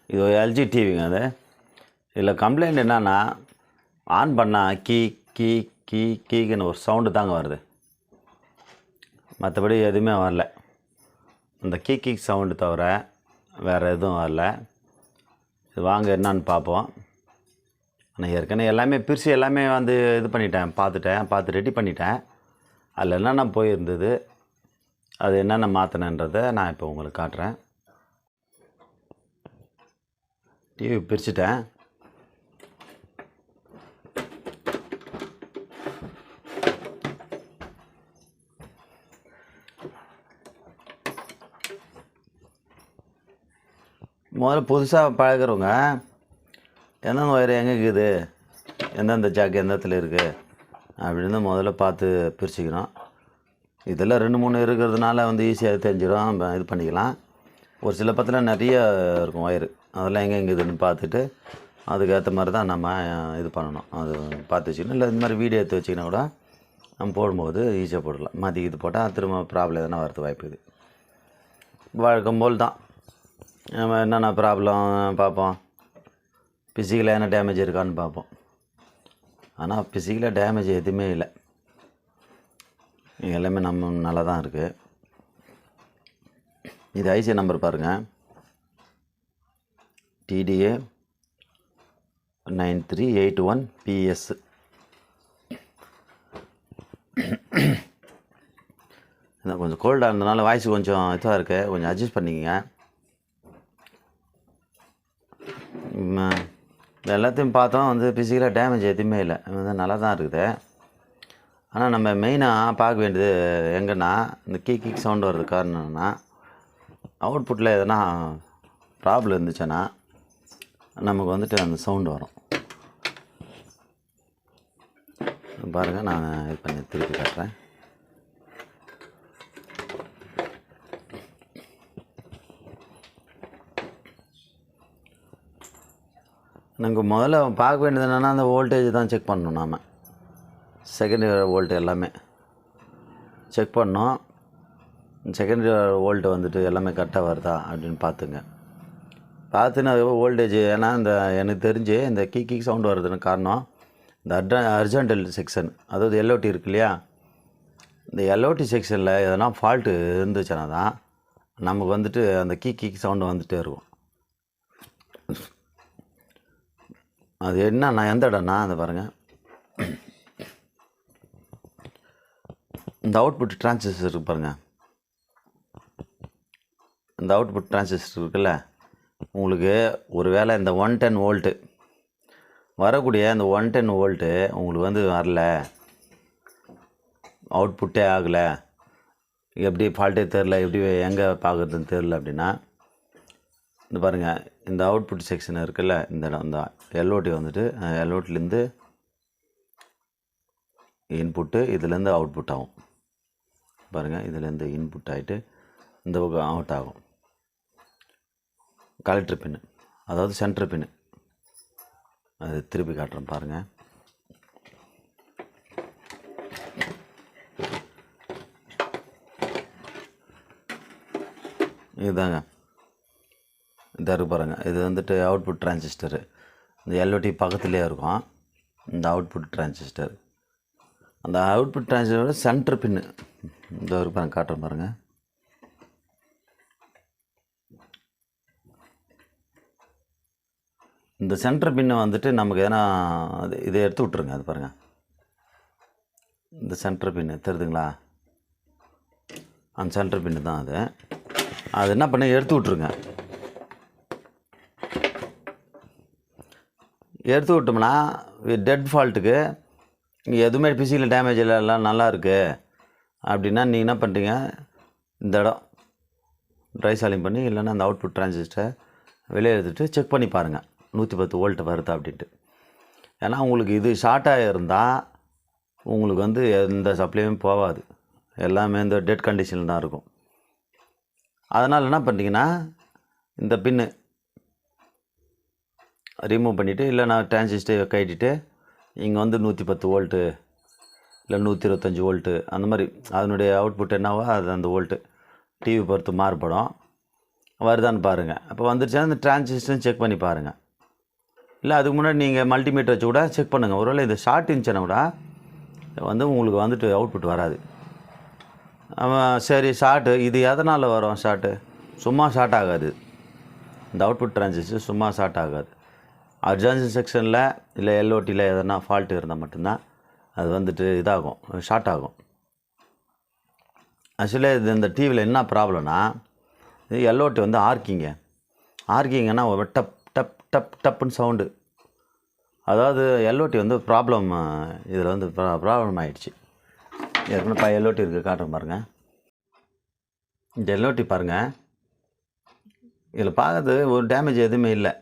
இது ஒரு எல்ஜி டிவிங்க அது. இதில் கம்ப்ளைண்ட் என்னென்னா, ஆன் பண்ணால் கீ கீ கீ கீக்குன்னு ஒரு சவுண்டு தாங்க வருது. மற்றபடி எதுவுமே வரல. இந்த கீ கீ சவுண்டு தவிர வேறு எதுவும் வரல. இது வாங்க என்னான்னு பார்ப்போம். நான் ஏற்கனவே எல்லாமே பிரித்து எல்லாமே வந்து இது பண்ணிட்டேன், பார்த்து ரெடி பண்ணிட்டேன். அதில் என்னென்ன போயிருந்தது, அது என்னென்ன மாற்றினன்றதை நான் இப்போ உங்களுக்கு காட்டுறேன். டிவி பிரிச்சுட்டேன். முதல்ல புதுசாக பழகிறவங்க எந்தெந்த ஒயர் எங்கே இருக்குது, எந்தெந்த ஜாக்கு எந்த இடத்துல இருக்குது அப்படின்னு முதல்ல பார்த்து பிரிச்சுக்கணும். இதெல்லாம் 2-3 இருக்கிறதுனால வந்து ஈஸியாக தெரிஞ்சிடும், இது பண்ணிக்கலாம். ஒரு சில பத்தில் நிறைய இருக்கும் ஒயரு, அதெல்லாம் எங்கே இருக்குதுன்னு பார்த்துட்டு அதுக்கேற்ற மாதிரி தான் நம்ம இது பண்ணணும். அது பார்த்து வச்சுக்கணும். இல்லை இந்த மாதிரி வீடியோ எடுத்து வச்சிங்கன்னா கூட நம்ம போடும்போது ஈஸியாக போடலாம். மாற்றி இது போட்டால் திரும்ப ப்ராப்ளம் எதனா வரது வாய்ப்பு இது. வழக்கம் போல் தான் நம்ம என்னென்ன ப்ராப்ளம் பார்ப்போம், ஃபிசிக்கலாக என்ன டேமேஜ் இருக்கான்னு பார்ப்போம். ஆனால் ஃபிசிக்கலாக டேமேஜ் எதுவுமே இல்லை, எல்லாமே நம்ம நல்லா தான் இருக்குது. இது ஐசி நம்பர் பாருங்கள், TDA 9381PS. இதான் கொஞ்சம் கோல்டாக இருந்ததுனால வாய்ஸ் கொஞ்சம் இதுவாக இருக்குது, கொஞ்சம் அட்ஜஸ்ட் பண்ணிக்கங்க. எல்லாத்தையும் பார்த்தோம், வந்து ஃபிசிக்கலாக டேமேஜ் எதுவுமே இல்லை, வந்து நல்லா தான் இருக்குது. ஆனால் நம்ம மெயினாக பார்க்க வேண்டியது எங்கன்னா, இந்த கீக் சவுண்டு வர்றது காரணம் என்னென்னா, அவுட்புட்டில் எதனா ப்ராப்ளம் இருந்துச்சுன்னா நமக்கு வந்துட்டு அந்த சவுண்டு வரும். பாருங்கள், நான் இது பண்ணி திருப்பி காட்டுறேன். நாங்கள் முதல்ல பார்க்க வேண்டியது என்னென்னா, அந்த வோல்டேஜ் தான் செக் பண்ணணும். நாம் செகண்டரி வோல்ட்டு எல்லாமே செக் பண்ணோம். செகண்டரி வோல்ட்டு வந்துட்டு எல்லாமே கரெக்டாக வருதா அப்படின்னு பார்த்துங்க. பார்த்துன்னு அது வோல்டேஜ், ஏன்னா இந்த எனக்கு தெரிஞ்சு இந்த கீ சவுண்டு வர்றதுன்னு காரணம் இந்த அர்ஜென்டல் செக்ஷன், அதாவது எல்ஓடி இருக்கு இல்லையா, இந்த எல்ஓடி செக்ஷனில் எதனா ஃபால்ட்டு இருந்துச்சுன்னா தான் நமக்கு வந்துட்டு அந்த கீ சவுண்டு வந்துகிட்டே இருக்கும். அது என்ன, நான் எந்த இடம்னா அந்த பாருங்கள், இந்த அவுட்புட் டிரான்சிஸ்டர் இருக்கு பாருங்கள், இந்த அவுட்புட் டிரான்சிஸ்டர் இருக்குல்ல, உங்களுக்கு ஒரு வேளை இந்த 110 வோல்ட்டு வரக்கூடிய இந்த 110 வோல்ட்டு உங்களுக்கு வந்து வரல, அவுட்புட்டே ஆகலை, எப்படி ஃபால்ட்டே தெரில, எப்படி எங்கே பார்க்குறதுன்னு தெரில அப்படின்னா, இந்த பாருங்கள், இந்த அவுட்புட் செக்ஷன் இருக்குல்ல, இந்த இடம், இந்த எல்ஓடி வந்துட்டு எல்ஓடிலேருந்து இன்புட்டு, இதுலேருந்து அவுட்புட் ஆகும். பாருங்கள், இதுலேருந்து இன்புட் ஆகிட்டு இந்த பக்கம் அவுட் ஆகும். கலெக்டர் பின்னு, அதாவது சென்டர் பின்னு, அது திருப்பி காட்டுறேன் பாருங்கள். இதுதாங்க, இந்த இருக்கு பாருங்கள், இது வந்துட்டு அவுட்புட் டிரான்சிஸ்டரு. இந்த எல்ஓடி பக்கத்துலேயே இருக்கும் இந்த அவுட்புட் டிரான்சிஸ்டர். அந்த அவுட்புட் டிரான்சிஸ்டரோட சென்டர் பின்னு இந்த இருக்கு பாருங்கள், காட்டுறேன் பாருங்கள். இந்த சென்டர் பின்னை வந்துட்டு நமக்கு எதனா இதை எடுத்து விட்ருங்க. அது பாருங்கள், இந்த சென்டர் பின்னு தெரியுதுங்களா, அந்த சென்டர் பின்னு தான் அது. அது என்ன பண்ணி எடுத்து விட்ருங்க. எடுத்து விட்டோம்னா டெட் ஃபால்ட்டுக்கு இங்கே எதுவுமே ஃபிசிக்கல் டேமேஜ் இல்லை, எல்லாம் நல்லா இருக்குது அப்படின்னா நீங்கள் என்ன பண்ணுறீங்க, இந்த இடம் ட்ரை சாலிங் பண்ணி, இல்லைன்னா அந்த அவுட்புட் டிரான்சிஸ்டரை வெளியே எடுத்துகிட்டு செக் பண்ணி பாருங்கள் 110 வோல்ட் வருதா அப்படின்ட்டு. ஏன்னா உங்களுக்கு இது ஷார்ட்டாக இருந்தால் உங்களுக்கு வந்து எந்த சப்ளையும் போகாது, எல்லாமே இந்த டெட் கண்டிஷனில் தான் இருக்கும். அதனால் என்ன பண்ணுறீங்கன்னா, இந்த பின்னு ரிமூவ் பண்ணிவிட்டு, இல்லை நான் டிரான்சிஸ்டரை கட்டிட்டு இங்கே வந்து 110 வோல்ட்டு இல்லை 125 வோல்ட்டு அந்த மாதிரி அதனுடைய அவுட்புட் என்னவோ அது அந்த வோல்ட்டு டிவி பொறுத்து மாறுபடும். வருதான்னு பாருங்கள். அப்போ வந்துருச்சுன்னா இந்த டிரான்சிஸ்டரும் செக் பண்ணி பாருங்கள். இல்லை அதுக்கு முன்னாடி நீங்கள் மல்டிமீட்டர் வச்சு கூட செக் பண்ணுங்கள். ஒருவேளை இது ஷார்ட் இருந்துச்சுன்னா கூட உங்களுக்கு வந்துட்டு அவுட்புட் வராது. சரி ஷார்ட்டு இது எதனால் வரும் ஷார்ட்டு? சும்மா ஷார்ட் ஆகாது. இந்த அவுட்புட் டிரான்சிஸ்டர் சும்மா ஷார்ட் ஆகாது. அட்ஜான்சி செக்ஷனில் இல்லை எல்ஓடியில் எதனா ஃபால்ட்டு இருந்தால் மட்டும்தான் அது வந்துட்டு இதாகும், ஷார்ட் ஆகும். ஆக்சுவலி இது இந்த டிவியில் என்ன ப்ராப்ளம்னா, இது எல்ஓடி வந்து ஆர்க்கிங்கன்னா ஒரு டப் டப் டப் டப்புன்னு சவுண்டு. அதாவது எல்ஓடி வந்து ப்ராப்ளம், இதில் வந்து ப்ராப்ளம் ஆகிடுச்சு. ஏற்கனவே எல்ஓடி இருக்குது, காட்டுறேன் பாருங்கள். இந்த எல்ஓடி பாருங்கள், இதில் பார்க்கறது ஒரு டேமேஜ் எதுவுமே இல்லை,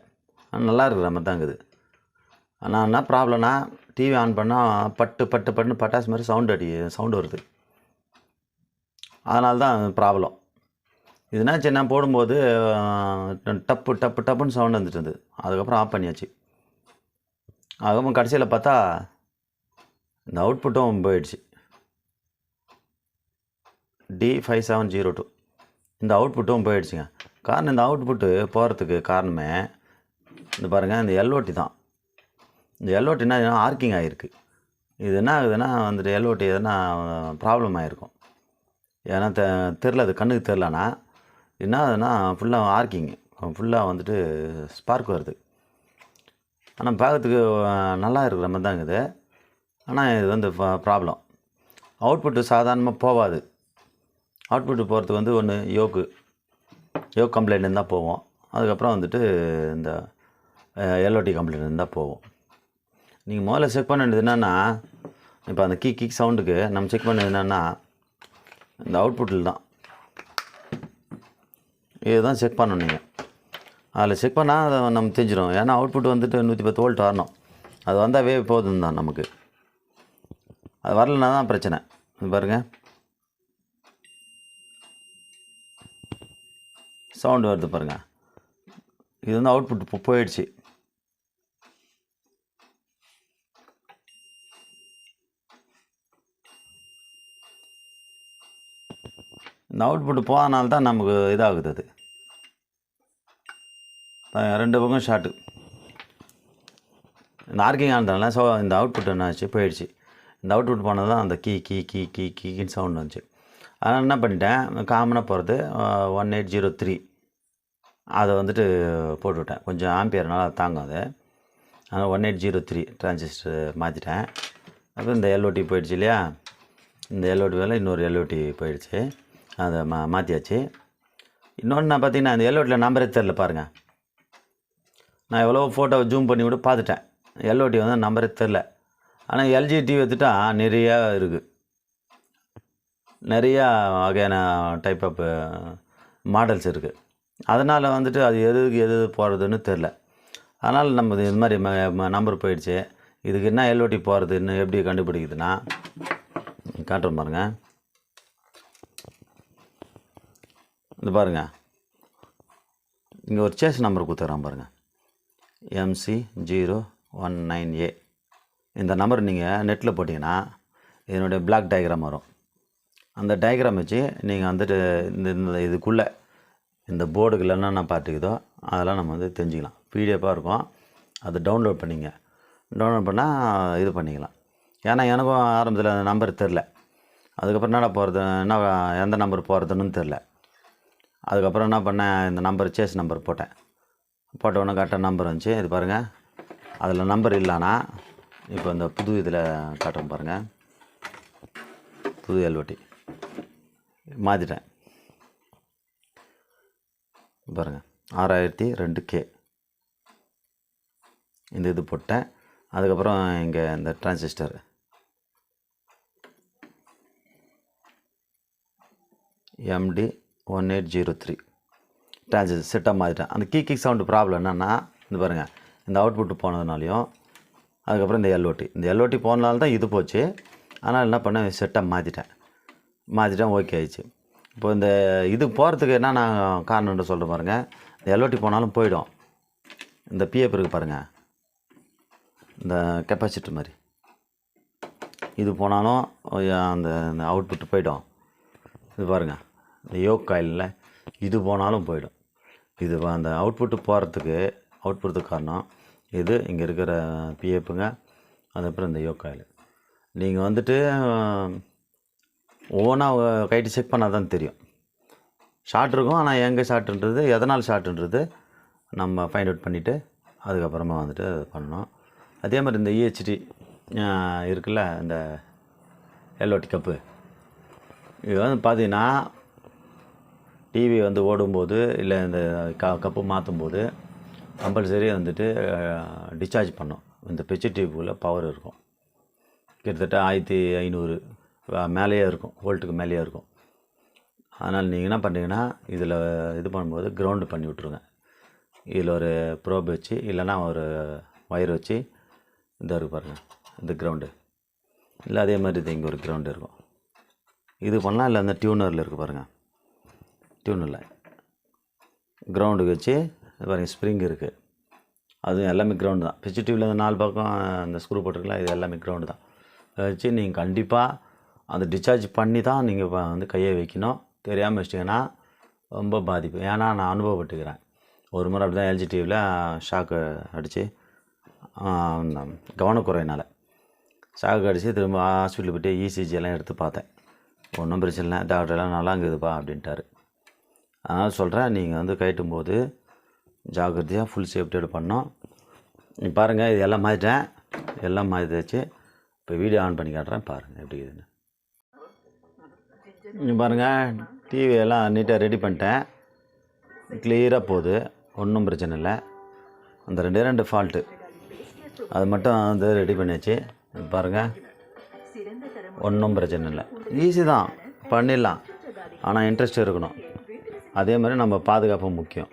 நல்லா இருக்கிற மாதிரி தான் இருக்குது. ஆனால் என்ன ப்ராப்ளம்னா, டிவி ஆன் பண்ணால் பட்டு பட்டு பட்டுன்னு பட்டாசு மாதிரி சவுண்டு வருது. அதனால தான் ப்ராப்ளம். இதுனா சின்ன போடும்போது டப்பு டப்பு டப்புன்னு சவுண்டு வந்துட்டு இருந்தது. அதுக்கப்புறம் ஆஃப் பண்ணியாச்சு. அதுக்கப்புறம் கடைசியில் பார்த்தா இந்த அவுட்புட்டும் போயிடுச்சு. D5702 இந்த அவுட்புட்டும் போயிடுச்சுங்க. காரணம் இந்த அவுட்புட்டு போகிறதுக்கு காரணமே இந்த பாருங்கள், இந்த எல்ஓடி தான். இந்த எல்ஓடினா ஆர்க்கிங் ஆகிருக்கு. இது என்ன ஆகுதுன்னா வந்துட்டு எல்ஓடி எதுனா ப்ராப்ளம் ஆகிருக்கும். ஏன்னா தெரில, அது கண்ணுக்கு தெரிலனா என்ன ஆகுதுன்னா ஃபுல்லாக ஆர்க்கிங்கு, ஃபுல்லாக வந்துட்டு ஸ்பார்க் வருது. ஆனால் பார்க்கறதுக்கு நல்லா இருக்கிற மாதிரி தான் இருக்குது. ஆனால் இது வந்து ப்ராப்ளம். அவுட்புட்டு சாதாரணமாக போகாது. அவுட்புட்டு போகிறதுக்கு வந்து ஒன்று யோக் கம்ப்ளைண்ட் இருந்தால் போவோம். அதுக்கப்புறம் வந்துட்டு இந்த எல்ஓடி கம்ப்ளைண்ட் இருந்தால் போவோம். நீங்கள் முதல்ல செக் பண்ண வேண்டியது என்னென்னா, இப்போ அந்த கிக் சவுண்டுக்கு நம்ம செக் பண்ணது என்னென்னா இந்த அவுட்புட்டில் தான். இதுதான் செக் பண்ணணும் நீங்கள். அதில் செக் பண்ணால் அதை நம்ம தெரிஞ்சிடும். ஏன்னா அவுட்புட் வந்துட்டு 110 வோல்ட் வரணும். அது வந்தாவே போதும் தான் நமக்கு. அது வரலன்னா தான் பிரச்சனை. இது பாருங்கள், சவுண்டு வருது பாருங்கள். இது வந்து அவுட்புட் போயிடுச்சு. இந்த அவுட்புட் போகாதனால தான் நமக்கு இதாகுது. அது 2 பக்கம் ஷார்ட்டு. இந்த ஆர்க்கிங் ஆனதுனால இந்த அவுட்புட் என்ன ஆச்சு, போயிடுச்சு. இந்த அவுட்புட் போனது தான் அந்த கீன்னு சவுண்ட் வந்துச்சு. அதனால் என்ன பண்ணிட்டேன், காமனாக போகிறது 1803 அதை வந்துட்டு போட்டுவிட்டேன். கொஞ்சம் ஆம்பியர்னால தாங்கும் அது. அதனால் 1803 டிரான்சிஸ்டர் மாற்றிட்டேன். அப்புறம் இந்த எல்ஓடி போயிடுச்சு இல்லையா, இந்த எல்ஓடி வேலை இன்னொரு எல்ஓடி போயிடுச்சு, அதை மாற்றியாச்சு. இன்னொன்று நான் பார்த்தீங்கன்னா இந்த எல்ஓடியில் நம்பரே தெரில பாருங்கள். நான் எவ்வளோ ஃபோட்டோவை ஜூம் பண்ணி விட பார்த்துட்டேன், எல்ஓடி வந்து நம்பரே தெரில. ஆனால் எல்ஜி டிவி எடுத்துட்டா நிறையா இருக்குது, நிறையா வகையான டைப் ஆஃப் மாடல்ஸ் இருக்குது. அதனால் வந்துட்டு அது எது போகிறதுன்னு தெரில. அதனால் நம்ம இது மாதிரி நம்பர் போயிடுச்சு. இதுக்கு என்ன எல்ஓடி போகிறதுன்னு எப்படி கண்டுபிடிக்குதுன்னா, காட்டுறேன் பாருங்கள். இது பாருங்கள், இங்கே ஒரு சேஸ் நம்பர் கொடுத்துட்றான் பாருங்கள், MC019A. இந்த நம்பர் நீங்கள் நெட்டில் போட்டிங்கன்னா இதனுடைய பிளாக் டயக்ராம் வரும். அந்த டயக்ராம் வச்சு நீங்கள் வந்துட்டு இந்த இதுக்குள்ளே இந்த போர்டுக்குள்ள என்னென்ன பார்ட்டுக்குதோ அதெல்லாம் நம்ம வந்து தெரிஞ்சுக்கலாம். பிடிஎஃபாக இருக்கும், அதை டவுன்லோட் பண்ணிங்க. டவுன்லோட் பண்ணால் இது பண்ணிக்கலாம். ஏன்னா எனக்கும் ஆரம்பத்தில் அந்த நம்பர் தெரில. அதுக்கப்புறம் என்னடா போகிறது, எந்த நம்பர் போகிறதுன்னு தெரில. அதுக்கப்புறம் என்ன பண்ணேன், இந்த நம்பர் சேஸ் நம்பர் போட்ட உடனே கரெக்டாக நம்பர் வந்துச்சு. இது பாருங்கள், அதில் நம்பர் இல்லைனா இப்போ இந்த புது இதில் காட்டுறேன் பாருங்கள், புது எல்ஓடி மாற்றிட்டேன் பாருங்கள், 6002K இந்த இது போட்டேன். அதுக்கப்புறம் இங்கே இந்த டிரான்சிஸ்டர் MD1803 டிரான்சிஸ்டர் செட்டாக மாற்றிட்டேன். அந்த கிக் சவுண்டு ப்ராப்ளம் என்னென்னா, இது பாருங்கள், இந்த அவுட்புட்டு போனதுனாலையும் அதுக்கப்புறம் இந்த எல்ஓடி போனதால தான் இது போச்சு. ஆனால் என்ன பண்ணேன், செட்டாக மாற்றிட்டேன் ஓகே ஆயிடுச்சு. இப்போ இந்த இது போகிறதுக்கு என்ன நான் காரணம்னு சொல்கிறேன் பாருங்கள். இந்த எல்ஓடி போனாலும் போயிடும். இந்த பிஎஃப் இருக்குது பாருங்கள், இந்த கெப்பாசிட்டர் மாதிரி, இது போனாலும் அந்த அவுட்புட்டு போயிடும். இது பாருங்கள், இந்த யோக் காயிலில் இது போனாலும் போயிடும். இது அந்த அவுட்புட்டு போகிறதுக்கு காரணம் இது இங்கே இருக்கிற பிஎஃப்புங்க, அதுக்கப்புறம் இந்த யோக்காயில். நீங்கள் வந்துட்டு ஒவ்வொன்றா கைட்டு செக் பண்ணால் தான் தெரியும். ஷார்ட் இருக்கும், ஆனால் எங்கே ஷார்ட்ன்றது எதனால் ஷார்ட்ன்றது நம்ம ஃபைண்ட் அவுட் பண்ணிவிட்டு அதுக்கப்புறமா வந்துட்டு அது பண்ணணும். அதே மாதிரி இந்த இஹெச்டி இருக்குல்ல, இந்த எல்ஓடி கப்பு, இது வந்து பார்த்தீங்கன்னா டிவி வந்து ஓடும்போது இல்லை இந்த கப்பு மாற்றும்போது கம்பல்சரி வந்துட்டு டிஸ்சார்ஜ் பண்ணோம். இந்த பிச்சு டியூப்புக்குள்ளே பவர் இருக்கும், கிட்டத்தட்ட 1500 மேலேயே இருக்கும், வோல்ட்டுக்கு மேலேயே இருக்கும். அதனால் நீங்கள் என்ன பண்ணுறீங்கன்னா இதில் இது பண்ணும்போது கிரவுண்டு பண்ணி விட்ருங்க. இதில் ஒரு ப்ரோப் வச்சு இல்லைன்னா ஒரு ஒயர் வச்சு இந்த இருக்கு பாருங்கள், இந்த கிரவுண்டு இல்லை அதே மாதிரி இது இங்கே ஒரு கிரவுண்டு இருக்கும், இது பண்ணலாம். இல்லை அந்த டியூனரில் இருக்குது பாருங்கள், டியூனரில் கிரவுண்டுக்கு வச்சு பாருங்கள் ஸ்ப்ரிங் இருக்குது, அது எல்லாமே கிரவுண்டு தான். பிச்சு டியூவில் அந்த 4 பக்கம் அந்த ஸ்க்ரூ போட்டிருக்கலாம், இது எல்லாமே கிரவுண்டு தான். அதை வச்சு நீங்கள் கண்டிப்பாக அந்த டிஸ்சார்ஜ் பண்ணி தான் நீங்கள் வந்து கையை வைக்கணும். தெரியாமல் வச்சிட்டிங்கன்னா ரொம்ப பாதிப்பு. ஏன்னா நான் அனுபவப்பட்டுக்கிறேன். ஒரு முறை அப்படி தான் எல்ஜி டிவியில் ஷாக்கு அடித்து கவனக்குறையினால் ஷாக்கு அடித்து திரும்ப ஹாஸ்பிட்டலுக்கு போய்ட்டு இசிஜி எல்லாம் எடுத்து பார்த்தேன். ஒன்றும் பிரச்சனை இல்லை, டாக்டர்லாம் நல்லா இருக்குதுப்பா அப்படின்ட்டார். அதனால் சொல்கிறேன், நீங்கள் வந்து கட்டும்போது ஜாக்கிரதையாக ஃபுல் சேஃப்டியோடு பண்ணோம். நீங்கள் பாருங்கள், இது எல்லாம் மாற்றிட்டேன், எல்லாம் மாற்றிச்சு. இப்போ வீடியோ ஆன் பண்ணி காட்டுறேன், பாருங்கள் எப்படி இருக்குதுன்னு. நீங்கள் பாருங்கள், டிவி எல்லாம் நீட்டாக ரெடி பண்ணிட்டேன், கிளியராக போகுது, ஒன்றும் பிரச்சனை இல்லை. அந்த 2 ஃபால்ட்டு அது மட்டும் வந்து ரெடி பண்ணியாச்சு. பாருங்கள், ஒன்றும் பிரச்சனை இல்லை, ஈஸி தான், பண்ணிடலாம். ஆனால் இன்ட்ரெஸ்ட் இருக்கணும். அதே மாதிரி நம்ம பாதுகாப்பு முக்கியம்.